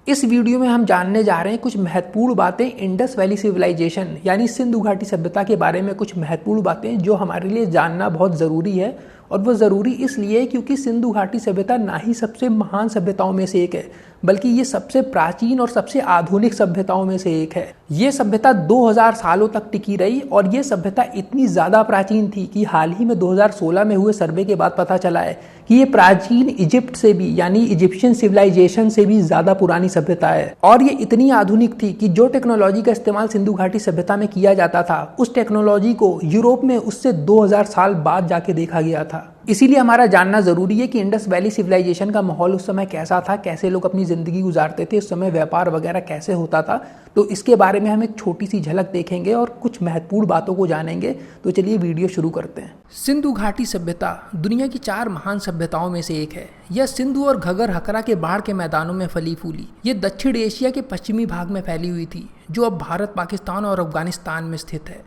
इस वीडियो में हम जानने जा रहे हैं कुछ महत्वपूर्ण बातें इंडस वैली सिविलाइजेशन यानी सिंधु घाटी सभ्यता के बारे में। कुछ महत्वपूर्ण बातें जो हमारे लिए जानना बहुत ज़रूरी है, और वो ज़रूरी इसलिए है क्योंकि सिंधु घाटी सभ्यता ना ही सबसे महान सभ्यताओं में से एक है, बल्कि ये सबसे प्राचीन और सबसे आधुनिक सभ्यताओं में से एक है। ये सभ्यता 2000 सालों तक टिकी रही, और ये सभ्यता इतनी ज़्यादा प्राचीन थी कि हाल ही में 2016 में हुए सर्वे के बाद पता चला है कि ये प्राचीन इजिप्ट से भी यानी इजिप्शियन सिविलाइजेशन से भी ज़्यादा पुरानी सभ्यता है। और ये इतनी आधुनिक थी कि जो टेक्नोलॉजी का इस्तेमाल सिंधु घाटी सभ्यता में किया जाता था, उस टेक्नोलॉजी को यूरोप में उससे 2000 साल बाद जाके देखा गया था। इसीलिए हमारा जानना जरूरी है कि इंडस वैली सिविलाइजेशन का माहौल उस समय कैसा था, कैसे लोग अपनी जिंदगी गुजारते थे, उस समय व्यापार वगैरह कैसे होता था। तो इसके बारे में हम एक छोटी सी झलक देखेंगे और कुछ महत्वपूर्ण बातों को जानेंगे। तो चलिए वीडियो शुरू करते हैं। सिंधु घाटी सभ्यता दुनिया की 4 महान सभ्यताओं में से एक है। यह सिंधु और घगर हकरा के बाढ़ के मैदानों में फली फूली। ये दक्षिण एशिया के पश्चिमी भाग में फैली हुई थी, जो अब भारत, पाकिस्तान और अफगानिस्तान में स्थित है।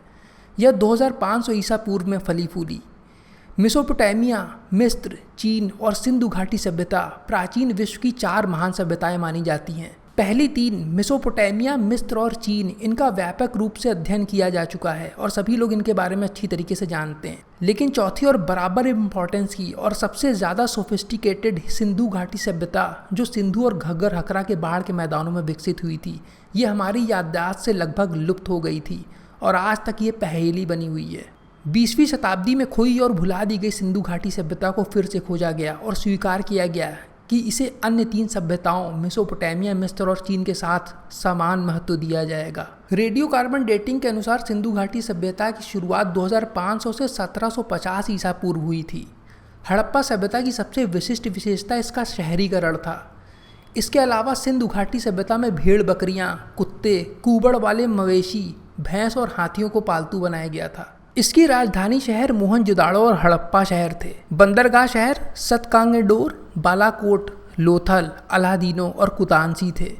यह 2500 ईसा पूर्व में फली फूली। मेसोपोटामिया, मिस्र, चीन और सिंधु घाटी सभ्यता प्राचीन विश्व की 4 महान सभ्यताएं मानी जाती हैं। पहली 3 मेसोपोटामिया, मिस्र और चीन, इनका व्यापक रूप से अध्ययन किया जा चुका है और सभी लोग इनके बारे में अच्छी तरीके से जानते हैं। लेकिन चौथी और बराबर इम्पोर्टेंस की और सबसे ज़्यादा सोफिस्टिकेटेड सिंधु घाटी सभ्यता, जो सिंधु और घग्गर हकरा के बाढ़ के मैदानों में विकसित हुई थी, ये हमारी याददाश्त से लगभग लुप्त हो गई थी और आज तक ये पहेली बनी हुई है। 20वीं शताब्दी में खोई और भुला दी गई सिंधु घाटी सभ्यता को फिर से खोजा गया और स्वीकार किया गया कि इसे अन्य 3 सभ्यताओं मेसोपोटामिया, मिस्र और चीन के साथ समान महत्व दिया जाएगा। रेडियो कार्बन डेटिंग के अनुसार सिंधु घाटी सभ्यता की शुरुआत 2500 से 1750 ईसा पूर्व हुई थी। हड़प्पा सभ्यता की सबसे विशिष्ट विशेषता इसका शहरीकरण था। इसके अलावा सिंधु घाटी सभ्यता में भेड़, बकरियां, कुत्ते, कुबड़ वाले मवेशी, भैंस और हाथियों को पालतू बनाया गया था। इसकी राजधानी शहर मोहनजोदाड़ो और हड़प्पा शहर थे। बंदरगाह शहर सतकांगेडोर, बालाकोट, लोथल, अलादीनो और कुतानसी थे।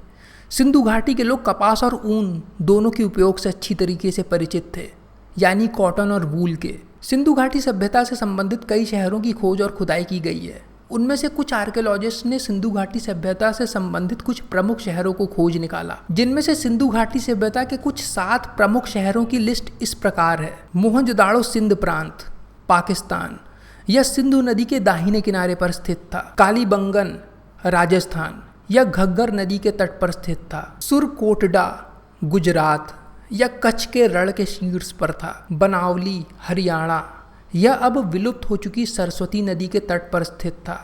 सिंधु घाटी के लोग कपास और ऊन दोनों के उपयोग से अच्छी तरीके से परिचित थे, यानी कॉटन और वूल के। सिंधु घाटी सभ्यता से संबंधित कई शहरों की खोज और खुदाई की गई है। उनमें से कुछ आर्कियोलॉजिस्ट ने सिंधु घाटी सभ्यता से संबंधित कुछ प्रमुख शहरों को खोज निकाला, जिनमें से सिंधु घाटी सभ्यता के कुछ 7 प्रमुख शहरों की लिस्ट इस प्रकार है। मोहनजोदाड़ो सिंध प्रांत, पाकिस्तान। यह सिंधु नदी के दाहिने किनारे पर स्थित था। कालीबंगन, राजस्थान। यह घग्गर नदी के तट पर स्थित था। सुरकोटडा, गुजरात। यह कच्छ के रण के शीर्ष पर था। बनावली, हरियाणा। यह अब विलुप्त हो चुकी सरस्वती नदी के तट पर स्थित था।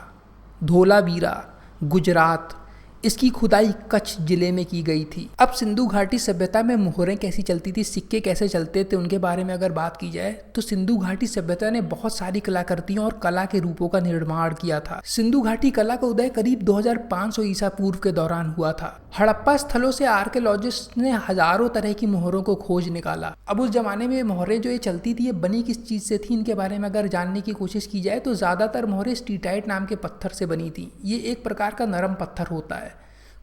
धोलावीरा, गुजरात। इसकी खुदाई कच्छ जिले में की गई थी। अब सिंधु घाटी सभ्यता में मोहरें कैसी चलती थी, सिक्के कैसे चलते थे, उनके बारे में अगर बात की जाए तो सिंधु घाटी सभ्यता ने बहुत सारी कलाकृतियों और कला के रूपों का निर्माण किया था। सिंधु घाटी कला का उदय करीब 2500 ईसा पूर्व के दौरान हुआ था। हड़प्पा स्थलों से आर्कियोलॉजिस्ट ने हजारों तरह की मोहरों को खोज निकाला। अब उस जमाने में मोहरें जो ये चलती थी, ये बनी किस चीज़ से थी, इनके बारे में अगर जानने की कोशिश की जाए तो ज़्यादातर मोहरें स्टीटाइट नाम के पत्थर से बनी थी। ये एक प्रकार का नरम पत्थर होता है।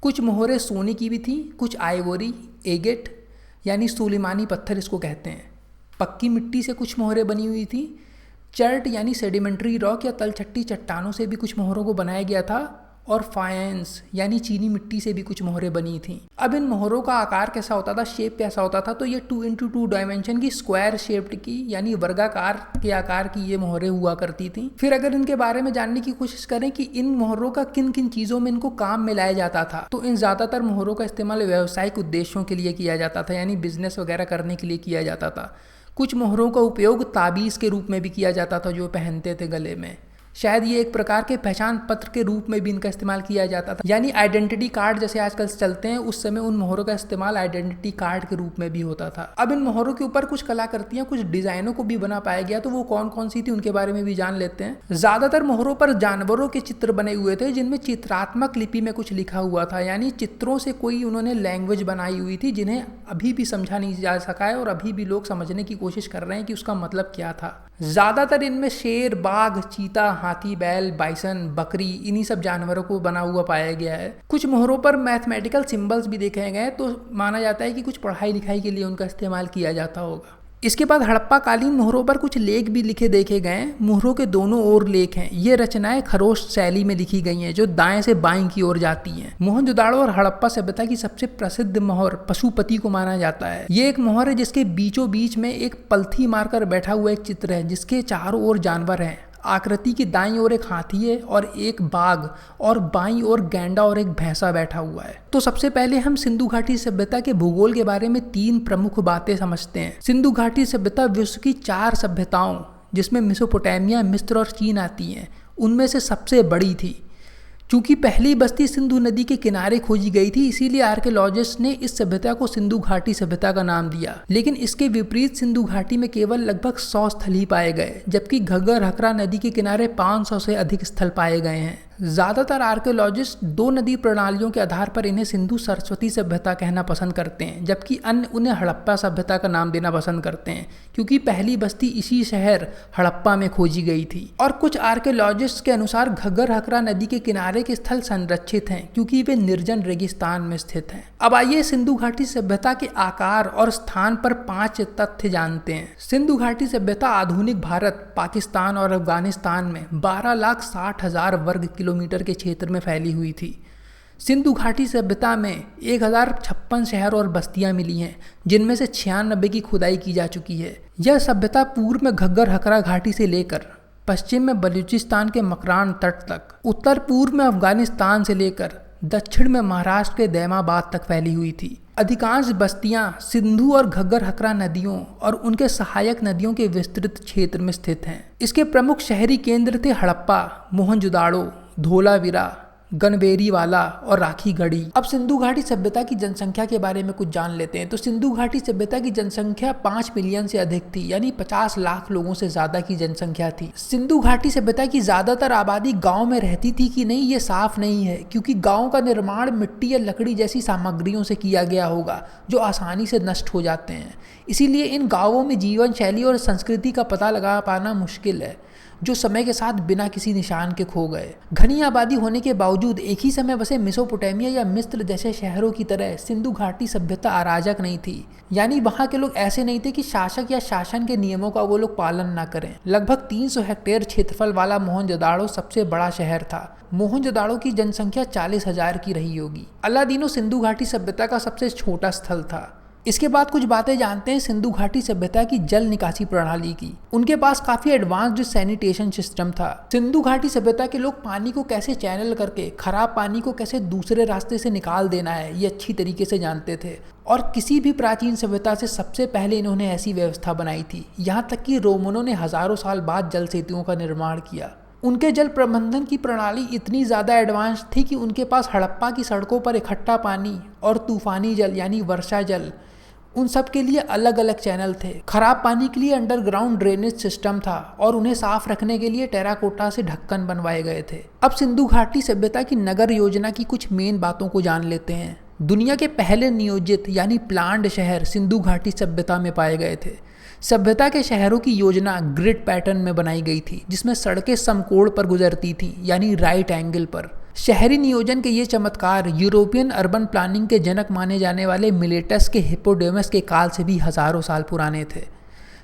कुछ मोहरें सोने की भी थी, कुछ आइवोरी, एगेट यानी सुलेमानी पत्थर इसको कहते हैं। पक्की मिट्टी से कुछ मोहरें बनी हुई थी। चर्ट यानी सेडिमेंट्री रॉक या तलछट्टी चट्टानों से भी कुछ मोहरों को बनाया गया था, और फायंस यानी चीनी मिट्टी से भी कुछ मोहरें बनी थीं। अब इन मोहरों का आकार कैसा होता था, शेप कैसा होता था, तो ये 2x2 डायमेंशन की स्क्वायर शेप्ड की यानी वर्गाकार के आकार की ये मोहरें हुआ करती थीं। फिर अगर इनके बारे में जानने की कोशिश करें कि इन मोहरों का किन किन चीज़ों में इनको काम में लाया जाता था, तो इन ज़्यादातर मोहरों का इस्तेमाल व्यावसायिक उद्देश्यों के लिए किया जाता था, यानी बिजनेस वगैरह करने के लिए किया जाता था। कुछ मोहरों का उपयोग ताबीज़ के रूप में भी किया जाता था, जो पहनते थे गले में। शायद ये एक प्रकार के पहचान पत्र के रूप में भी इनका इस्तेमाल किया जाता था, यानी आइडेंटिटी कार्ड जैसे आजकल चलते हैं, उस समय उन मोहरों का इस्तेमाल आइडेंटिटी कार्ड के रूप में भी होता था। अब इन मोहरों के ऊपर कुछ कलाकृतियां, कुछ डिजाइनों को भी बना पाया गया, तो वो कौन कौन सी थी उनके बारे में भी जान लेते हैं। ज्यादातर मोहरों पर जानवरों के चित्र बने हुए थे, जिनमें चित्रात्मक लिपि में कुछ लिखा हुआ था, यानी चित्रों से कोई उन्होंने लैंग्वेज बनाई हुई थी, जिन्हें अभी भी समझा नहीं जा सका है और अभी भी लोग समझने की कोशिश कर रहे हैं कि उसका मतलब क्या था। ज्यादातर इनमें शेर, बाघ, चीता, हाथी, बैल, बाइसन, बकरी, इन्हीं सब जानवरों को बना हुआ पाया गया है। कुछ मोहरों पर मैथमेटिकल सिंबल्स भी देखे गए, तो माना जाता है कि कुछ पढ़ाई लिखाई के लिए उनका इस्तेमाल किया जाता होगा। इसके बाद हड़प्पा कालीन मोहरों पर कुछ लेख भी लिखे देखे गए। मोहरों के दोनों ओर लेख हैं। ये रचनाएं खरोष्ट शैली में लिखी गई हैं जो दाएं से बाएं की ओर जाती हैं। मोहनजोदाड़ो और हड़प्पा सभ्यता की सबसे प्रसिद्ध मोहर पशुपति को माना जाता है। ये एक मोहर है जिसके बीचों बीच में एक पलथी मारकर बैठा हुआ एक चित्र है जिसके चारों ओर जानवर हैं। आकृति की दाईं ओर एक हाथी है और एक बाघ, और बाईं ओर गैंडा और एक भैंसा बैठा हुआ है। तो सबसे पहले हम सिंधु घाटी सभ्यता के भूगोल के बारे में 3 प्रमुख बातें समझते हैं। सिंधु घाटी सभ्यता विश्व की 4 सभ्यताओं, जिसमें मेसोपोटामिया, मिस्र और चीन आती हैं, उनमें से सबसे बड़ी थी। चूंकि पहली बस्ती सिंधु नदी के किनारे खोजी गई थी, इसीलिए आर्कियोलॉजिस्ट ने इस सभ्यता को सिंधु घाटी सभ्यता का नाम दिया। लेकिन इसके विपरीत सिंधु घाटी में केवल लगभग 100 स्थल ही पाए गए, जबकि घग्गर हकरा नदी के किनारे 500 से अधिक स्थल पाए गए हैं। ज़्यादातर आर्कियोलॉजिस्ट 2 नदी प्रणालियों के आधार पर इन्हें सिंधु सरस्वती सभ्यता कहना पसंद करते हैं, जबकि अन्य उन्हें हड़प्पा सभ्यता का नाम देना पसंद करते हैं, क्योंकि पहली बस्ती इसी शहर हड़प्पा में खोजी गई थी। और कुछ आर्कियोलॉजिस्ट के अनुसार घग्गर हकरा नदी के किनारे के स्थल संरक्षित हैं, क्योंकि वे निर्जन रेगिस्तान में स्थित हैं। अब आइए सिंधु घाटी सभ्यता के आकार और स्थान पर 5 तथ्य जानते हैं। सिंधु घाटी सभ्यता आधुनिक भारत, पाकिस्तान और अफगानिस्तान में 12,60,000 वर्ग किलोमीटर के क्षेत्र में फैली हुई थी। सिंधु घाटी सभ्यता में 1056 शहर और बस्तियां मिली हैं, जिनमें से 96 की खुदाई की जा चुकी है। यह सभ्यता पूर्व में घग्गर हकरा घाटी से लेकर पश्चिम में बलूचिस्तान के मकरान तट तक, उत्तर पूर्व में अफगानिस्तान से लेकर दक्षिण में महाराष्ट्र के दैमाबाद तक फैली हुई थी। अधिकांश बस्तियां सिंधु और घग्गर हकरा नदियों और उनके सहायक नदियों के विस्तृत क्षेत्र में स्थित हैं। इसके प्रमुख शहरी केंद्र थे हड़प्पा, मोहनजोदाड़ो, धोलावीरा, गनबेरीवाला और राखीगढ़ी। अब सिंधु घाटी सभ्यता की जनसंख्या के बारे में कुछ जान लेते हैं। तो सिंधु घाटी सभ्यता की जनसंख्या 5 मिलियन से अधिक थी, यानी 50 लाख लोगों से ज्यादा की जनसंख्या थी। सिंधु घाटी सभ्यता की ज्यादातर आबादी गांव में रहती थी कि नहीं, ये साफ नहीं है, क्योंकि गांव का निर्माण मिट्टी या लकड़ी जैसी सामग्रियों से किया गया होगा जो आसानी से नष्ट हो जाते हैं। इसीलिए इन गाँवों में जीवन शैली और संस्कृति का पता लगा पाना मुश्किल है, जो समय के साथ बिना किसी निशान के खो गए। घनी आबादी होने के बावजूद एक ही समय बसे मेसोपोटामिया या मिस्र जैसे शहरों की तरह सिंधु घाटी सभ्यता अराजक नहीं थी, यानी वहाँ के लोग ऐसे नहीं थे कि शासक या शासन के नियमों का वो लोग पालन न करें। लगभग 300 हेक्टेयर क्षेत्रफल वाला मोहनजोदाड़ो सबसे बड़ा शहर था। मोहनजोदाड़ो की जनसंख्या 40,000 की रही होगी। अलादीनो सिंधु घाटी सभ्यता का सबसे छोटा स्थल था। इसके बाद कुछ बातें जानते हैं सिंधु घाटी सभ्यता की जल निकासी प्रणाली की। उनके पास काफी एडवांस्ड सैनिटेशन सिस्टम था। सिंधु घाटी सभ्यता के लोग पानी को कैसे चैनल करके खराब पानी को कैसे दूसरे रास्ते से निकाल देना है, ये अच्छी तरीके से जानते थे। और किसी भी प्राचीन सभ्यता से सबसे पहले इन्होंने ऐसी व्यवस्था बनाई थी। यहाँ तक कि रोमनों ने हजारों साल बाद जल सेतुओं का निर्माण किया। उनके जल प्रबंधन की प्रणाली इतनी ज़्यादा एडवांस थी कि उनके पास हड़प्पा की सड़कों पर इकट्ठा पानी और तूफानी जल यानी वर्षा जल, उन सब के लिए अलग अलग चैनल थे। खराब पानी के लिए अंडरग्राउंड ड्रेनेज सिस्टम था और उन्हें साफ रखने के लिए टेराकोटा से ढक्कन बनवाए गए थे। अब सिंधु घाटी सभ्यता की नगर योजना की कुछ मेन बातों को जान लेते हैं। दुनिया के पहले नियोजित यानी प्लान्ड शहर सिंधु घाटी सभ्यता में पाए गए थे। सभ्यता के शहरों की योजना ग्रिड पैटर्न में बनाई गई थी, जिसमें सड़कें समकोण पर गुजरती थी, यानी राइट एंगल पर। शहरी नियोजन के ये चमत्कार यूरोपियन अर्बन प्लानिंग के जनक माने जाने वाले मिलेटस के हिप्पोडेमस के काल से भी हजारों साल पुराने थे।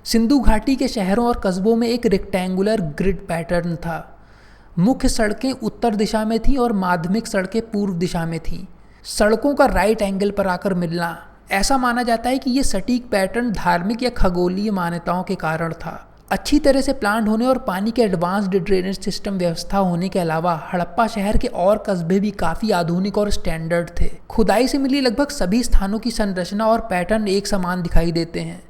सिंधु घाटी के शहरों और कस्बों में एक रेक्टेंगुलर ग्रिड पैटर्न था। मुख्य सड़कें उत्तर दिशा में थीं और माध्यमिक सड़कें पूर्व दिशा में थीं। सड़कों का राइट एंगल पर आकर मिलना, ऐसा माना जाता है कि ये सटीक पैटर्न धार्मिक या खगोलीय मान्यताओं के कारण था। अच्छी तरह से प्लान होने और पानी के एडवांस्ड ड्रेनेज सिस्टम व्यवस्था होने के अलावा हड़प्पा शहर के और कस्बे भी काफ़ी आधुनिक और स्टैंडर्ड थे। खुदाई से मिली लगभग सभी स्थानों की संरचना और पैटर्न एक समान दिखाई देते हैं।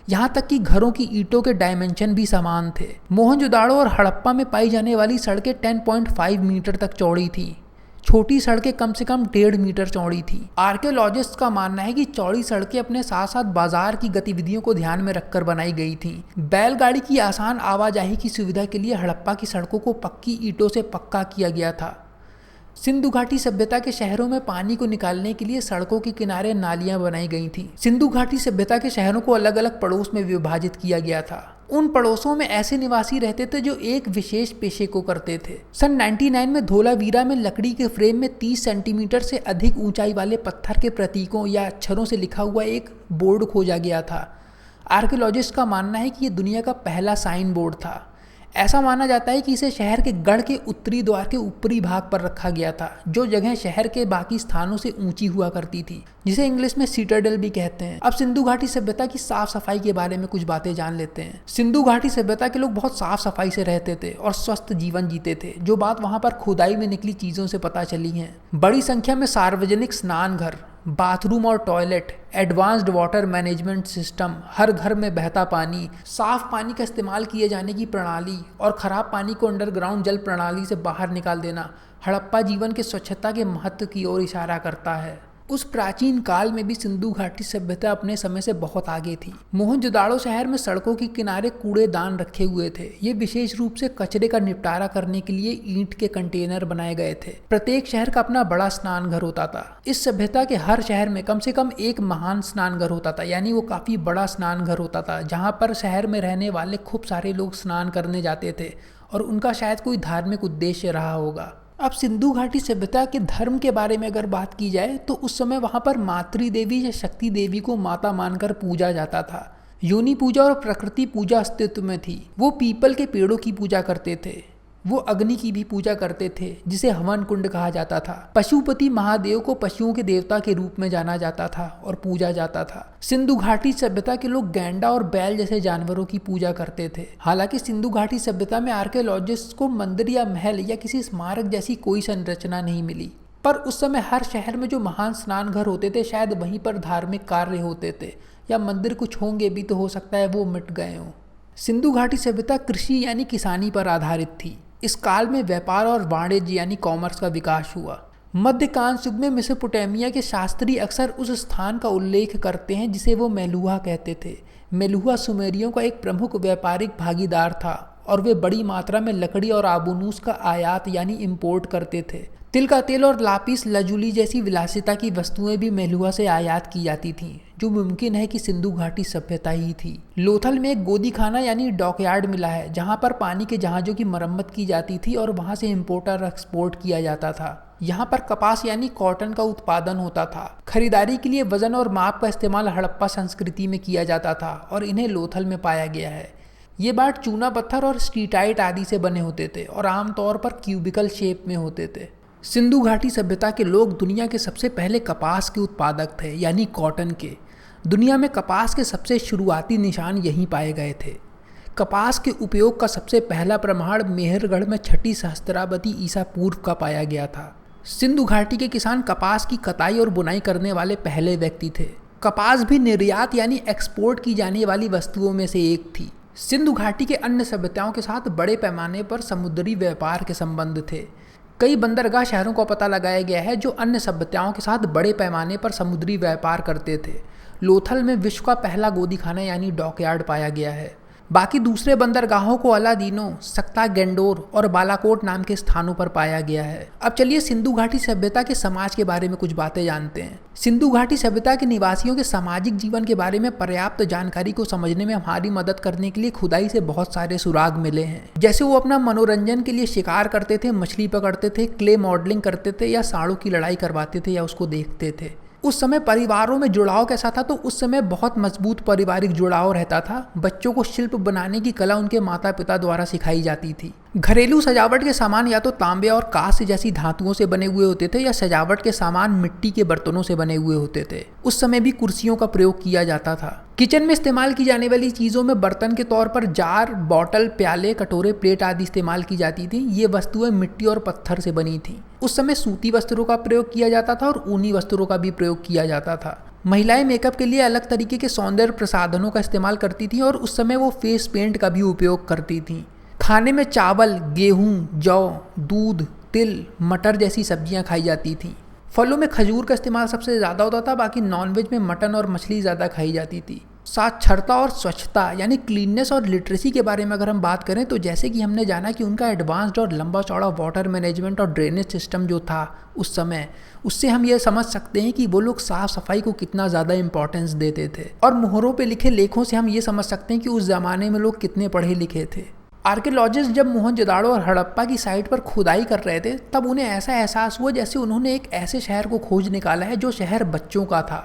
यहाँ तक कि घरों की ईंटों के डायमेंशन भी समान थे। मोहनजोदाड़ो और हड़प्पा में पाई जाने वाली सड़कें 10.5 मीटर तक चौड़ी थी। छोटी सड़कें कम से कम 1.5 मीटर चौड़ी थी। आर्कियोलॉजिस्ट का मानना है कि चौड़ी सड़कें अपने साथ साथ बाजार की गतिविधियों को ध्यान में रखकर बनाई गई थी। बैलगाड़ी की आसान आवाजाही की सुविधा के लिए हड़प्पा की सड़कों को पक्की ईंटों से पक्का किया गया था। सिंधु घाटी सभ्यता के शहरों में पानी को निकालने के लिए सड़कों के किनारे नालियां बनाई गई थीं। सिंधु घाटी सभ्यता के शहरों को अलग अलग पड़ोस में विभाजित किया गया था। उन पड़ोसों में ऐसे निवासी रहते थे जो एक विशेष पेशे को करते थे। सन 99 में धोलावीरा में लकड़ी के फ्रेम में 30 सेंटीमीटर से अधिक ऊंचाई वाले पत्थर के प्रतीकों या अक्षरों से लिखा हुआ एक बोर्ड खोजा गया था। आर्कियोलॉजिस्ट का मानना है कि ये दुनिया का पहला साइन बोर्ड था। ऐसा माना जाता है कि इसे शहर के गढ़ के उत्तरी द्वार के ऊपरी भाग पर रखा गया था, जो जगह शहर के बाकी स्थानों से ऊंची हुआ करती थी, जिसे इंग्लिश में सीटाडेल भी कहते हैं। अब सिंधु घाटी सभ्यता की साफ सफाई के बारे में कुछ बातें जान लेते हैं। सिंधु घाटी सभ्यता के लोग बहुत साफ सफाई से रहते थे और स्वस्थ जीवन जीते थे, जो बात वहां पर खुदाई में निकली चीजों से पता चली है। बड़ी संख्या में सार्वजनिक स्नान घर, बाथरूम और toilet, advanced water management system, हर घर में बहता पानी, साफ पानी का इस्तेमाल किए जाने की प्रणाली और खराब पानी को अंडरग्राउंड जल प्रणाली से बाहर निकाल देना हड़प्पा जीवन के स्वच्छता के महत्व की ओर इशारा करता है। उस प्राचीन काल में भी सिंधु घाटी सभ्यता अपने समय से बहुत आगे थी। मोहनजोदाड़ो शहर में सड़कों के किनारे कूड़ेदान रखे हुए थे। ये विशेष रूप से कचरे का निपटारा करने के लिए ईंट के कंटेनर बनाए गए थे। प्रत्येक शहर का अपना बड़ा स्नान घर होता था। इस सभ्यता के हर शहर में कम से कम एक महान स्नान घर होता था, यानी वो काफी बड़ा स्नान घर होता था, जहाँ पर शहर में रहने वाले खूब सारे लोग स्नान करने जाते थे और उनका शायद कोई धार्मिक उद्देश्य रहा होगा। अब सिंधु घाटी सभ्यता के धर्म के बारे में अगर बात की जाए तो उस समय वहां पर मातृ देवी या शक्ति देवी को माता मानकर पूजा जाता था। योनि पूजा और प्रकृति पूजा अस्तित्व में थी। वो पीपल के पेड़ों की पूजा करते थे। वो अग्नि की भी पूजा करते थे, जिसे हवन कुंड कहा जाता था। पशुपति महादेव को पशुओं के देवता के रूप में जाना जाता था और पूजा जाता था। सिंधु घाटी सभ्यता के लोग गैंडा और बैल जैसे जानवरों की पूजा करते थे। हालांकि सिंधु घाटी सभ्यता में आर्कियोलॉजिस्ट को मंदिर या महल या किसी स्मारक जैसी कोई संरचना नहीं मिली, पर उस समय हर शहर में जो महान स्नान घर होते थे, शायद वहीं पर धार्मिक कार्य होते थे, या मंदिर कुछ होंगे भी तो हो सकता है वो मिट गए हों। सिंधु घाटी सभ्यता कृषि यानी किसानी पर आधारित थी। इस काल में व्यापार और वाणिज्य यानी कॉमर्स का विकास हुआ। मध्यकांश युग में मेसोपोटामिया के शास्त्री अक्सर उस स्थान का उल्लेख करते हैं जिसे वो मेलुहा कहते थे। मेलुहा सुमेरियों का एक प्रमुख व्यापारिक भागीदार था और वे बड़ी मात्रा में लकड़ी और आबूनूस का आयात यानी इंपोर्ट करते थे। तिल का तेल और लापिस लजुली जैसी विलासिता की वस्तुएं भी मेलुहा से आयात की जाती थीं, जो मुमकिन है कि सिंधु घाटी सभ्यता ही थी। लोथल में एक गोदी खाना यानी डॉकयार्ड मिला है, जहां पर पानी के जहाजों की मरम्मत की जाती थी और वहां से इंपोर्ट और एक्सपोर्ट किया जाता था। यहाँ पर कपास यानी कॉटन का उत्पादन होता था। खरीदारी के लिए वजन और माप का इस्तेमाल हड़प्पा संस्कृति में किया जाता था और इन्हें लोथल में पाया गया है। ये बाट चूना पत्थर और स्टीटाइट आदि से बने होते थे और आमतौर पर क्यूबिकल शेप में होते थे। सिंधु घाटी सभ्यता के लोग दुनिया के सबसे पहले कपास के उत्पादक थे, यानी कॉटन के। दुनिया में कपास के सबसे शुरुआती निशान यहीं पाए गए थे। कपास के उपयोग का सबसे पहला प्रमाण मेहरगढ़ में 6ठी सहस्त्राब्दी ईसा पूर्व का पाया गया था। सिंधु घाटी के किसान कपास की कटाई और बुनाई करने वाले पहले व्यक्ति थे। कपास भी निर्यात यानी एक्सपोर्ट की जाने वाली वस्तुओं में से एक थी। सिंधु घाटी के अन्य सभ्यताओं के साथ बड़े पैमाने पर समुद्री व्यापार के संबंध थे। कई बंदरगाह शहरों का पता लगाया गया है जो अन्य सभ्यताओं के साथ बड़े पैमाने पर समुद्री व्यापार करते थे। लोथल में विश्व का पहला गोदीखाना यानी डॉकयार्ड पाया गया है। बाकी दूसरे बंदरगाहों को अलादीनो, सक्ता गेंडोर और बालाकोट नाम के स्थानों पर पाया गया है। अब चलिए सिंधु घाटी सभ्यता के समाज के बारे में कुछ बातें जानते हैं। सिंधु घाटी सभ्यता के निवासियों के सामाजिक जीवन के बारे में पर्याप्त जानकारी को समझने में हमारी मदद करने के लिए खुदाई से बहुत सारे सुराग मिले हैं। जैसे वो अपना मनोरंजन के लिए शिकार करते थे, मछली पकड़ते थे, क्ले मॉडलिंग करते थे या सांडों की लड़ाई करवाते थे या उसको देखते थे। उस समय परिवारों में जुड़ाव कैसा था, तो उस समय बहुत मजबूत पारिवारिक जुड़ाव रहता था। बच्चों को शिल्प बनाने की कला उनके माता पिता द्वारा सिखाई जाती थी। घरेलू सजावट के सामान या तो तांबे और कांस्य जैसी धातुओं से बने हुए होते थे या सजावट के सामान मिट्टी के बर्तनों से बने हुए होते थे। उस समय भी कुर्सियों का प्रयोग किया जाता था। किचन में इस्तेमाल की जाने वाली चीज़ों में बर्तन के तौर पर जार, बॉटल, प्याले, कटोरे, प्लेट आदि इस्तेमाल की जाती थी। ये वस्तुएं मिट्टी और पत्थर से बनी थीं। उस समय सूती वस्त्रों का प्रयोग किया जाता था और ऊनी वस्त्रों का भी प्रयोग किया जाता था। महिलाएं मेकअप के लिए अलग तरीके के सौंदर्य प्रसाधनों का इस्तेमाल करती थीं और उस समय वो फेस पेंट का भी उपयोग करती थीं। खाने में चावल, गेहूं, जौ, दूध, तिल, मटर जैसी सब्जियां खाई जाती थीं। फलों में खजूर का इस्तेमाल सबसे ज़्यादा होता था। बाकी नॉनवेज में मटन और मछली ज़्यादा खाई जाती थी। साक्षरता और स्वच्छता यानी क्लीननेस और लिटरेसी के बारे में अगर हम बात करें तो जैसे कि हमने जाना कि उनका एडवांस्ड और लंबा चौड़ा वाटर मैनेजमेंट और ड्रेनेज सिस्टम जो था उस समय, उससे हम ये समझ सकते हैं कि वो लोग साफ सफाई को कितना ज़्यादा इंपॉर्टेंस देते थे। और मोहरों पे लिखे लेखों से हम ये समझ सकते हैं कि उस ज़माने में लोग कितने पढ़े लिखे थे। आर्कियोलॉजिस्ट जब मोहनजोदाड़ो और हड़प्पा की साइट पर खुदाई कर रहे थे तब उन्हें ऐसा एहसास हुआ जैसे उन्होंने एक ऐसे शहर को खोज निकाला है जो शहर बच्चों का था,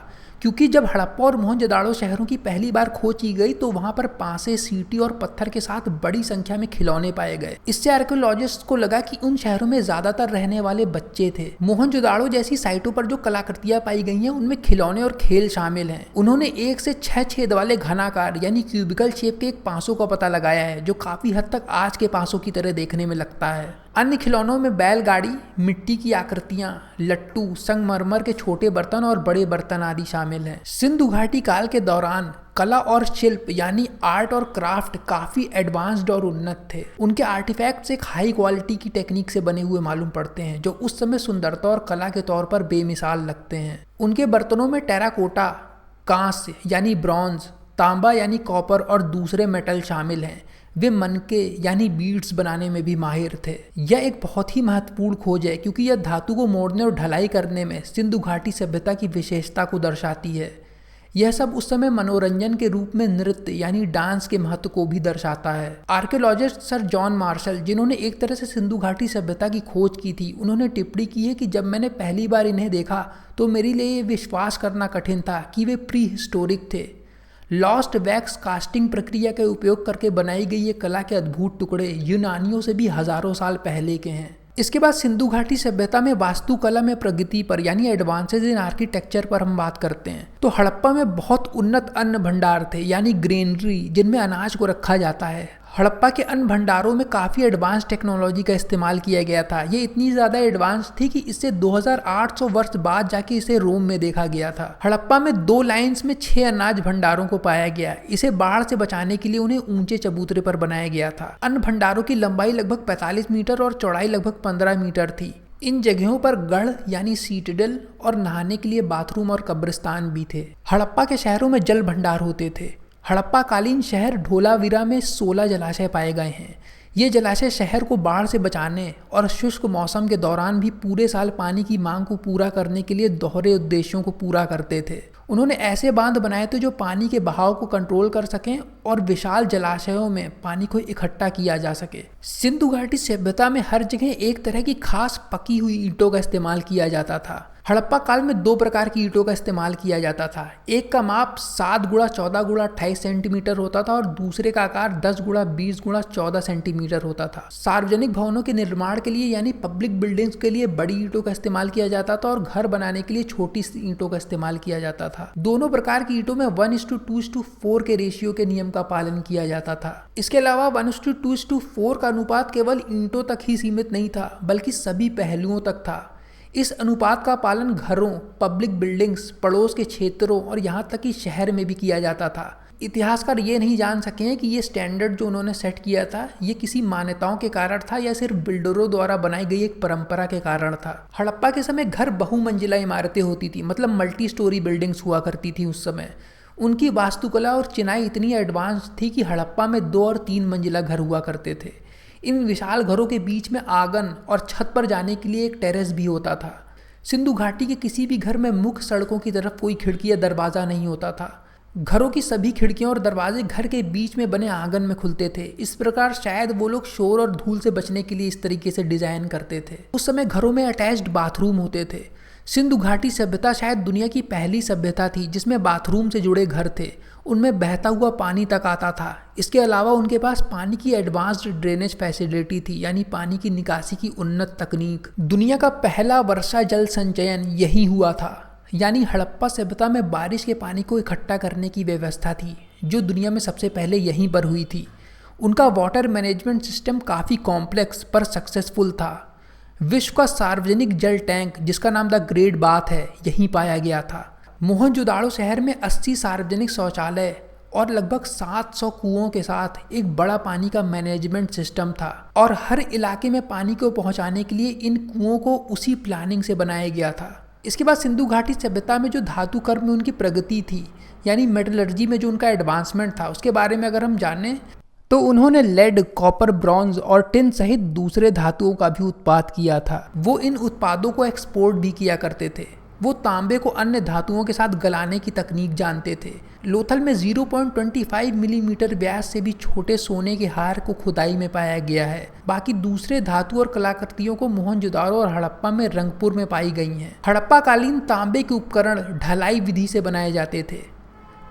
क्योंकि जब हड़प्पा और मोहनजोदाड़ो शहरों की पहली बार खोज की गई तो वहां पर पासे, सीटी और पत्थर के साथ बड़ी संख्या में खिलौने पाए गए। इससे आर्कियोलॉजिस्ट को लगा कि उन शहरों में ज्यादातर रहने वाले बच्चे थे। मोहनजोदाड़ो जैसी साइटों पर जो कलाकृतियां पाई गई हैं उनमें खिलौने और खेल शामिल हैं। उन्होंने 1 से 6 छेद वाले घनाकार यानी क्यूबिकल शेप के एक पांसों का पता लगाया है जो काफी हद तक आज के पांसों की तरह देखने में लगता है। अन्य खिलौनों में बैलगाड़ी, मिट्टी की आकृतियां, लट्टू, संगमरमर के छोटे बर्तन और बड़े बर्तन आदि शामिल हैं। सिंधु घाटी काल के दौरान कला और शिल्प यानी आर्ट और क्राफ्ट काफी एडवांस्ड और उन्नत थे। उनके आर्टिफैक्ट्स एक हाई क्वालिटी की टेक्निक से बने हुए मालूम पड़ते हैं जो उस समय सुंदरता और कला के तौर पर बेमिसाल लगते हैं। उनके बर्तनों में टेराकोटा, कांस्य यानी ब्रॉन्ज, तांबा यानी कॉपर और दूसरे मेटल शामिल हैं। वे मनके यानी बीड्स बनाने में भी माहिर थे। यह एक बहुत ही महत्वपूर्ण खोज है क्योंकि यह धातु को मोड़ने और ढलाई करने में सिंधु घाटी सभ्यता की विशेषता को दर्शाती है। यह सब उस समय मनोरंजन के रूप में नृत्य यानी डांस के महत्व को भी दर्शाता है। आर्कियोलॉजिस्ट सर जॉन मार्शल, जिन्होंने एक तरह से सिंधु घाटी सभ्यता की खोज की थी, उन्होंने टिप्पणी की है कि जब मैंने पहली बार इन्हें देखा तो मेरे लिए ये विश्वास करना कठिन था कि वे प्री हिस्टोरिक थे। लॉस्ट वैक्स कास्टिंग प्रक्रिया का उपयोग करके बनाई गई ये कला के अद्भुत टुकड़े यूनानियों से भी हजारों साल पहले के हैं। इसके बाद सिंधु घाटी सभ्यता में वास्तुकला में प्रगति पर यानी एडवांसेज इन आर्किटेक्चर पर हम बात करते हैं तो हड़प्पा में बहुत उन्नत अन्न भंडार थे यानी ग्रेनरी, जिनमें अनाज को रखा जाता है। हड़प्पा के अन्न भंडारों में काफ़ी एडवांस टेक्नोलॉजी का इस्तेमाल किया गया था। ये इतनी ज़्यादा एडवांस थी कि इससे 2800 वर्ष बाद जाके इसे रोम में देखा गया था। हड़प्पा में 2 लाइन्स में 6 अनाज भंडारों को पाया गया। इसे बाढ़ से बचाने के लिए उन्हें ऊंचे चबूतरे पर बनाया गया था। अन्न भंडारों की लंबाई लगभग 45 मीटर और चौड़ाई लगभग 15 मीटर थी। इन जगहों पर गढ़ यानी सीटडेल और नहाने के लिए बाथरूम और कब्रिस्तान भी थे। हड़प्पा के शहरों में जल भंडार होते थे। हड़प्पा कालीन शहर ढोलावीरा में 16 जलाशय पाए गए हैं। ये जलाशय शहर को बाढ़ से बचाने और शुष्क मौसम के दौरान भी पूरे साल पानी की मांग को पूरा करने के लिए दोहरे उद्देश्यों को पूरा करते थे। उन्होंने ऐसे बांध बनाए थे जो पानी के बहाव को कंट्रोल कर सकें और विशाल जलाशयों में पानी को इकट्ठा किया जा सके। सिंधु घाटी सभ्यता में हर जगह एक तरह की खास पकी हुई ईंटों का इस्तेमाल किया जाता था। हड़प्पा काल में 2 प्रकार की ईंटों का इस्तेमाल किया जाता था। एक का माप 7 गुणा 14 गुणा 28 सेंटीमीटर होता था और दूसरे का आकार 10 गुणा 20 गुणा 14 सेंटीमीटर होता था। सार्वजनिक भवनों के निर्माण के लिए यानी पब्लिक बिल्डिंग्स के लिए बड़ी ईंटों का इस्तेमाल किया जाता था और घर बनाने के लिए छोटी ईंटों का इस्तेमाल किया जाता था। दोनों प्रकार की ईंटों में 1:2:4 के रेशियो के नियम का पालन किया जाता था। इसके अलावा 1:2:4 का अनुपात केवल ईंटों तक ही सीमित नहीं था बल्कि सभी पहलुओं तक था। इस अनुपात का पालन घरों, पब्लिक बिल्डिंग्स, पड़ोस के क्षेत्रों और यहाँ तक कि शहर में भी किया जाता था। इतिहासकार ये नहीं जान सके हैं कि ये स्टैंडर्ड जो उन्होंने सेट किया था ये किसी मान्यताओं के कारण था या सिर्फ बिल्डरों द्वारा बनाई गई एक परंपरा के कारण था। हड़प्पा के समय घर बहुमंजिला इमारतें होती थी, मतलब मल्टी स्टोरी बिल्डिंग्स हुआ करती थी उस समय। उनकी वास्तुकला और चिनाई इतनी एडवांस थी कि हड़प्पा में 2 और 3 मंजिला घर हुआ करते थे। इन विशाल घरों के बीच में आंगन और छत पर जाने के लिए एक टेरेस भी होता था। सिंधु घाटी के किसी भी घर में मुख्य सड़कों की तरफ कोई खिड़की या दरवाज़ा नहीं होता था। घरों की सभी खिड़कियां और दरवाजे घर के बीच में बने आंगन में खुलते थे। इस प्रकार शायद वो लोग शोर और धूल से बचने के लिए इस तरीके से डिजाइन करते थे। उस समय घरों में अटैच्ड बाथरूम होते थे। सिंधु घाटी सभ्यता शायद दुनिया की पहली सभ्यता थी जिसमें बाथरूम से जुड़े घर थे। उनमें बहता हुआ पानी तक आता था। इसके अलावा उनके पास पानी की एडवांस्ड ड्रेनेज फैसिलिटी थी, यानी पानी की निकासी की उन्नत तकनीक। दुनिया का पहला वर्षा जल संचयन यही हुआ था, यानी हड़प्पा सभ्यता में बारिश के पानी को इकट्ठा करने की व्यवस्था थी जो दुनिया में सबसे पहले यहीं पर हुई थी। उनका वाटर मैनेजमेंट सिस्टम काफ़ी कॉम्प्लेक्स पर सक्सेसफुल था। विश्व का सार्वजनिक जल टैंक जिसका नाम द ग्रेट बाथ है यहीं पाया गया था। मोहनजोदाड़ो शहर में 80 सार्वजनिक शौचालय और लगभग 700 कुओं के साथ एक बड़ा पानी का मैनेजमेंट सिस्टम था और हर इलाके में पानी को पहुंचाने के लिए इन कुओं को उसी प्लानिंग से बनाया गया था। इसके बाद सिंधु घाटी सभ्यता में जो धातु कर्म में उनकी प्रगति थी, यानी मेटलर्जी में जो उनका एडवांसमेंट था, उसके बारे में अगर हम जानें तो उन्होंने लेड, कॉपर, ब्रॉन्ज और टिन सहित दूसरे धातुओं का भी उत्पाद किया था। वो इन उत्पादों को एक्सपोर्ट भी किया करते थे। वो तांबे को अन्य धातुओं के साथ गलाने की तकनीक जानते थे। लोथल में 0.25 मिलीमीटर व्यास से भी छोटे सोने के हार को खुदाई में पाया गया है। बाकी दूसरे धातु और कलाकृतियों को मोहनजोदारो और हड़प्पा में रंगपुर में पाई गई हैं। हड़प्पा कालीन तांबे के उपकरण ढलाई विधि से बनाए जाते थे।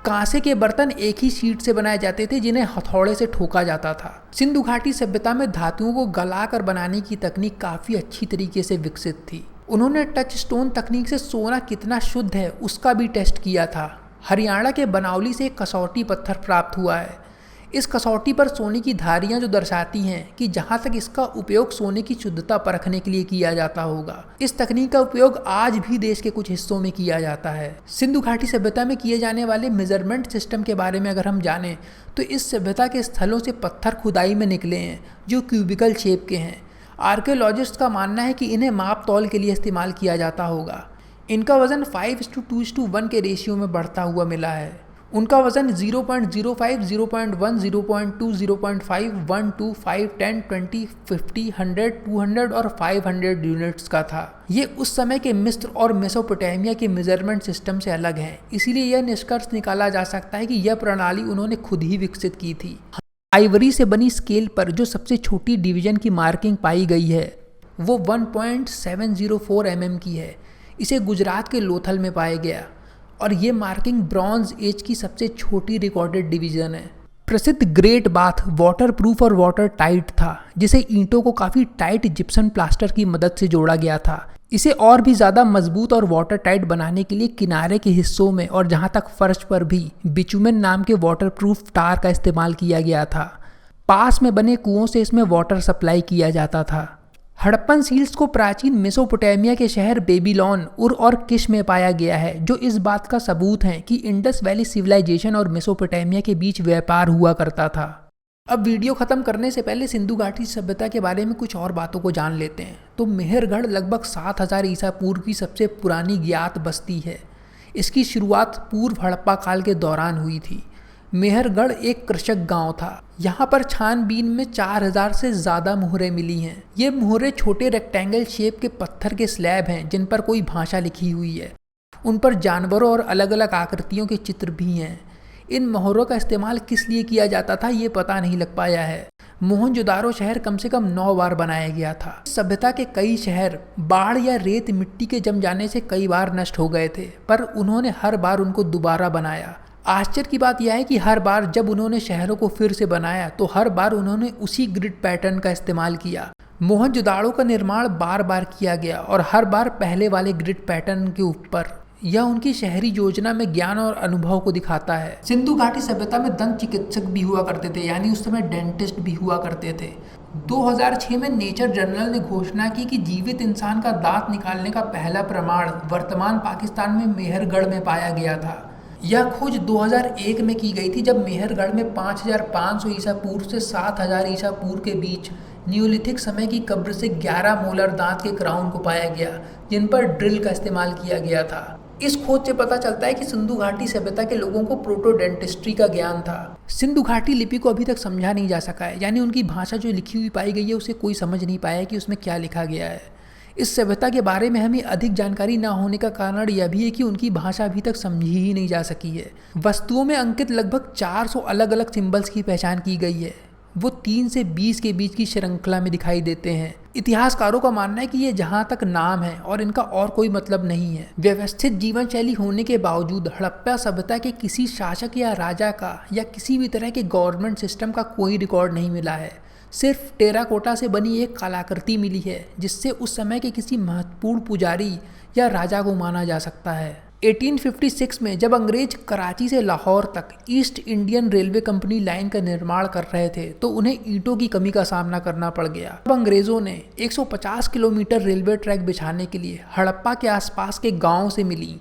कांसे के बर्तन एक ही शीट से बनाए जाते थे जिन्हें हथौड़े से ठोका जाता था। सिंधु घाटी सभ्यता में धातुओं को गलाकर बनाने की तकनीक काफ़ी अच्छी तरीके से विकसित थी। उन्होंने टच स्टोन तकनीक से सोना कितना शुद्ध है उसका भी टेस्ट किया था। हरियाणा के बनावली से एक कसौटी पत्थर प्राप्त हुआ है। इस कसौटी पर सोने की धारियां जो दर्शाती हैं कि जहां तक इसका उपयोग सोने की शुद्धता परखने के लिए किया जाता होगा। इस तकनीक का उपयोग आज भी देश के कुछ हिस्सों में किया जाता है। सिंधु घाटी सभ्यता में किए जाने वाले मेजरमेंट सिस्टम के बारे में अगर हम जानें तो इस सभ्यता के स्थलों से पत्थर खुदाई में निकले हैं जो क्यूबिकल शेप के हैं। आर्कियोलॉजिस्ट का मानना है कि इन्हें माप तौल के लिए इस्तेमाल किया जाता होगा। इनका वजन 5:2:1 के रेशियो में बढ़ता हुआ मिला है। उनका वजन 0.05, 0.1, 0.2, 0.5, 1, 2, 5, 10, 20, 50, 100, 200 और 500 यूनिट्स का था। ये उस समय के मिस्र और मेसोपोटामिया के मेजरमेंट सिस्टम से अलग हैं। इसीलिए यह निष्कर्ष निकाला जा सकता है कि यह प्रणाली उन्होंने खुद ही विकसित की थी। आइवरी से बनी स्केल पर जो सबसे छोटी डिवीजन की मार्किंग पाई गई है वो 1.704 mm की है। इसे गुजरात के लोथल में पाया गया और ये मार्किंग ब्रॉन्ज एज की सबसे छोटी रिकॉर्डेड डिवीजन है। प्रसिद्ध ग्रेट बाथ वाटर प्रूफ और वाटर टाइट था, जिसे ईंटों को काफ़ी टाइट जिप्सम प्लास्टर की मदद से जोड़ा गया था। इसे और भी ज़्यादा मजबूत और वाटर टाइट बनाने के लिए किनारे के हिस्सों में और जहाँ तक फर्श पर भी बिचुमेन नाम के वाटर प्रूफ टार का इस्तेमाल किया गया था। पास में बने कुओं से इसमें वाटर सप्लाई किया जाता था। हड़प्पन सील्स को प्राचीन मेसोपोटामिया के शहर बेबीलोन, उर और किश में पाया गया है, जो इस बात का सबूत है कि इंडस वैली सिविलाइजेशन और मेसोपोटामिया के बीच व्यापार हुआ करता था। अब वीडियो ख़त्म करने से पहले सिंधु घाटी सभ्यता के बारे में कुछ और बातों को जान लेते हैं। तो मेहरगढ़ लगभग 7000 ईसा पूर्व की सबसे पुरानी ज्ञात बस्ती है। इसकी शुरुआत पूर्व हड़प्पा काल के दौरान हुई थी। मेहरगढ़ एक कृषक गांव था। यहाँ पर छानबीन में 4000 से ज़्यादा मोहरें मिली हैं। ये मोहरें छोटे रेक्टेंगल शेप के पत्थर के स्लैब हैं जिन पर कोई भाषा लिखी हुई है। उन पर जानवरों और अलग अलग आकृतियों के चित्र भी हैं। इन मोहरों का इस्तेमाल किस लिए किया जाता था ये पता नहीं लग पाया है। मोहनजोदारो शहर कम से कम 9 बार बनाया गया था। सभ्यता के कई शहर बाढ़ या रेत मिट्टी के जम जाने से कई बार नष्ट हो गए थे, पर उन्होंने हर बार उनको दोबारा बनाया। आश्चर्य की बात यह है कि हर बार जब उन्होंने शहरों को फिर से बनाया तो हर बार उन्होंने उसी ग्रिड पैटर्न का इस्तेमाल किया। मोहनजोदाड़ो का निर्माण बार बार किया गया और हर बार पहले वाले ग्रिड पैटर्न के ऊपर। यह उनकी शहरी योजना में ज्ञान और अनुभव को दिखाता है। सिंधु घाटी सभ्यता में दंत चिकित्सक भी हुआ करते थे, यानी उस समय डेंटिस्ट भी हुआ करते थे। 2006 में नेचर जर्नल ने घोषणा की कि जीवित इंसान का दांत निकालने का पहला प्रमाण वर्तमान पाकिस्तान में मेहरगढ़ में पाया गया था। यह खोज 2001 में की गई थी, जब मेहरगढ़ में 5500 ईसा पूर्व से 7000 ईसा पूर्व के बीच न्यूलिथिक समय की कब्र से 11 मोलर दांत के क्राउन को पाया गया, जिन पर ड्रिल का इस्तेमाल किया गया था। इस खोज से पता चलता है कि सिंधु घाटी सभ्यता के लोगों को प्रोटोडेंटिस्ट्री का ज्ञान था। सिंधु घाटी लिपि को अभी तक समझा नहीं जा सका है, यानी उनकी भाषा जो लिखी हुई पाई गई है उसे कोई समझ नहीं पाया कि उसमें क्या लिखा गया है। इस सभ्यता के बारे में हमें अधिक जानकारी न होने का कारण यह भी है कि उनकी भाषा अभी तक समझी ही नहीं जा सकी है। वस्तुओं में अंकित लगभग 400 अलग अलग सिंबल्स की पहचान की गई है। वो 3 से 20 के बीच की श्रृंखला में दिखाई देते हैं। इतिहासकारों का मानना है कि ये जहाँ तक नाम है और इनका और कोई मतलब नहीं है। व्यवस्थित जीवन शैली होने के बावजूद हड़प्पा सभ्यता के किसी शासक या राजा का या किसी भी तरह के गवर्नमेंट सिस्टम का कोई रिकॉर्ड नहीं मिला है। सिर्फ टेराकोटा से बनी एक कलाकृति मिली है जिससे उस समय के किसी महत्वपूर्ण पुजारी या राजा को माना जा सकता है। 1856 में जब अंग्रेज कराची से लाहौर तक east Indian railway company line का निर्माण कर रहे थे तो उन्हें ईंटों की कमी का सामना करना पड़ गया। तब अंग्रेजों ने 150 किलोमीटर रेलवे ट्रैक बिछाने के लिए हड़प्पा के आसपास के गांव से मिली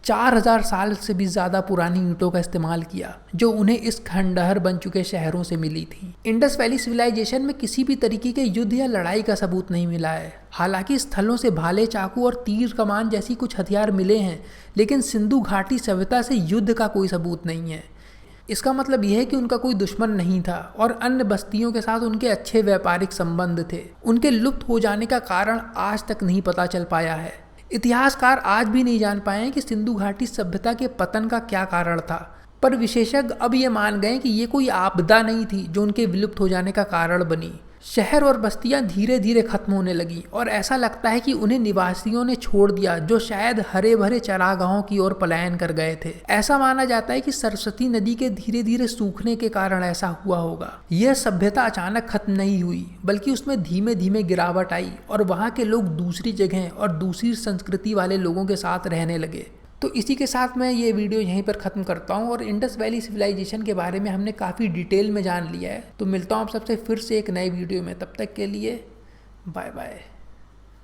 4000 साल से भी ज़्यादा पुरानी ईंटों का इस्तेमाल किया, जो उन्हें इस खंडहर बन चुके शहरों से मिली थी। इंडस वैली सिविलाइजेशन में किसी भी तरीके के युद्ध या लड़ाई का सबूत नहीं मिला है। हालांकि स्थलों से भाले, चाकू और तीर कमान जैसी कुछ हथियार मिले हैं, लेकिन सिंधु घाटी सभ्यता से युद्ध का कोई सबूत नहीं है। इसका मतलब यह है कि उनका कोई दुश्मन नहीं था और अन्य बस्तियों के साथ उनके अच्छे व्यापारिक संबंध थे। उनके लुप्त हो जाने का कारण आज तक नहीं पता चल पाया है। इतिहासकार आज भी नहीं जान पाए कि सिंधु घाटी सभ्यता के पतन का क्या कारण था, पर विशेषज्ञ अब ये मान गए कि ये कोई आपदा नहीं थी जो उनके विलुप्त हो जाने का कारण बनी। शहर और बस्तियां धीरे धीरे खत्म होने लगी और ऐसा लगता है कि उन्हें निवासियों ने छोड़ दिया जो शायद हरे भरे चरागाहों की ओर पलायन कर गए थे। ऐसा माना जाता है कि सरस्वती नदी के धीरे धीरे सूखने के कारण ऐसा हुआ होगा। यह सभ्यता अचानक खत्म नहीं हुई, बल्कि उसमें धीमे धीमे गिरावट आई और वहाँ के लोग दूसरी जगह और दूसरी संस्कृति वाले लोगों के साथ रहने लगे। तो इसी के साथ मैं ये वीडियो यहीं पर ख़त्म करता हूँ। और इंडस वैली सिविलाइजेशन के बारे में हमने काफ़ी डिटेल में जान लिया है। तो मिलता हूँ आप सबसे फिर से एक नए वीडियो में, तब तक के लिए बाय बाय।